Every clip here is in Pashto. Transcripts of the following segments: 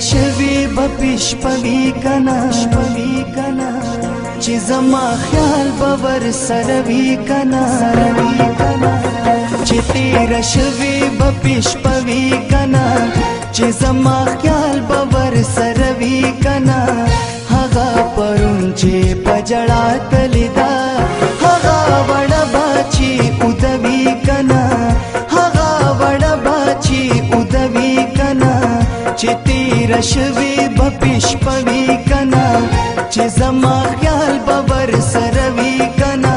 شوی بپیش پوی کنا چی زما خیال باور سروی کنا چی تیر شوی بپیش پوی کنا چی زما خیال باور سروی کنا هغه پرون چې پجړا تلیدا هغه وړ باچی ودوی کنا هغه وړ باچی ودوی کنا چې تیر شوی بپیش پوی کنا چې زما خیال باور سروی کنا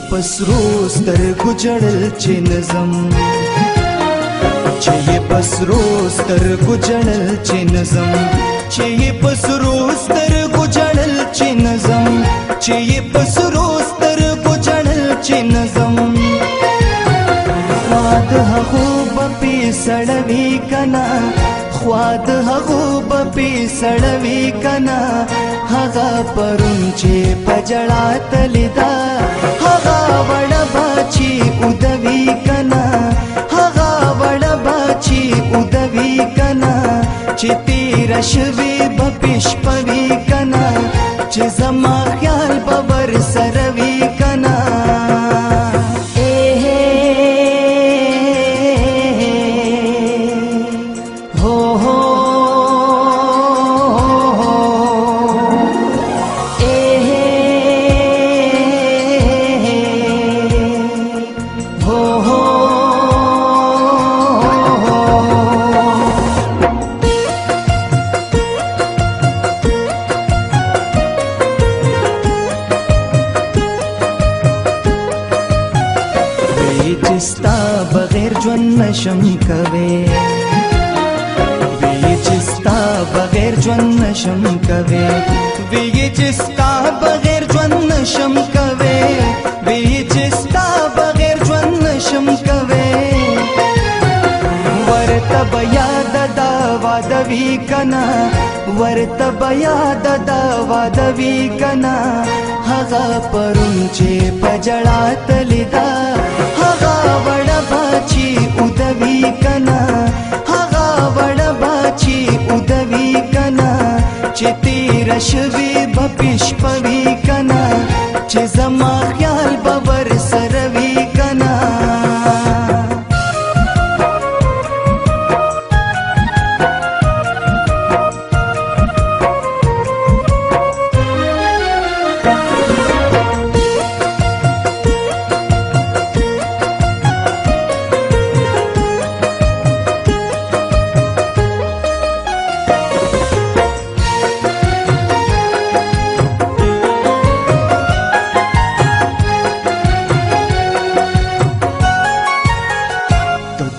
پسرو سترګو جړل چې نظم چې پسرو سترګو جړل چې نظم چې پسرو سترګو جړل چې نظم چې پسرو سترګو جړل چې نظم خواد هغو بپی سړوي کنا خواد هغو بپی سړوي کنا هغه پرون چې پجړا تلیدا هغه وړ باچی ودوی کنا هغه وړ باچی ودوی کنا چې تیر شوی بپیش پوی کنا چې زما خیال باور سروي کنا چستا بغیر ژوند نشم کوي وی چستا بغیر ژوند نشم کوي وی چستا بغیر ژوند نشم کوي وی چستا بغیر ژوند نشم کوي ورته بیا د وادوی کنا ورته بیا د وادوی کنا هغه پرون چې پجړا تلیدا هغه وړ باچی ودوی کنا هغه وړ باچی ودوی کنا چې تیر شوی بپیش پوی کنا چې زما خیال باور سروي کنا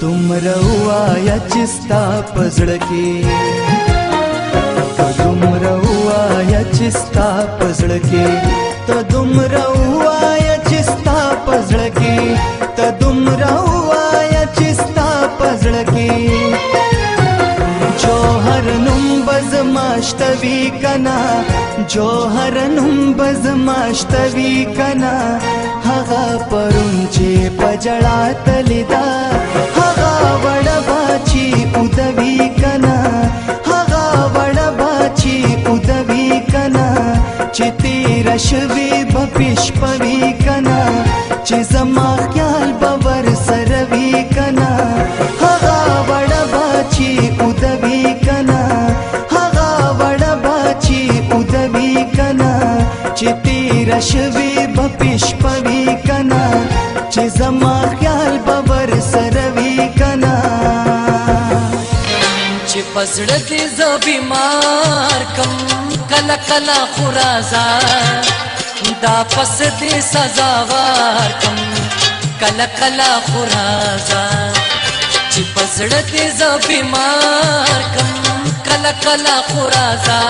دومره چستا پزړه کې دومره وایا چستا پزړه کې ته دومره وایا چستا پزړه کې ته دومره وایا چستا پزړه کې جوهر نوم بزماشتوي کنا جوهر نوم بزماشتوي کنا هغه پرون چې پجړا تلیدا هغه وړ باچی ودوی کنا هغه وړ باچی ودوی کنا چې تیر شوی بپیش پوی کنا چې زما خیال باور سروي کنا هغه وړ شوي بپیش پوي کنا چې زما خیال باور سره وی کنا چې پزړه دې ز بیمار کم کلا کلا خورازا دا پس دې سزاوار کم کلا کلا خورازا چې پزړه دې ز بیمار کم کلا کلا خورازا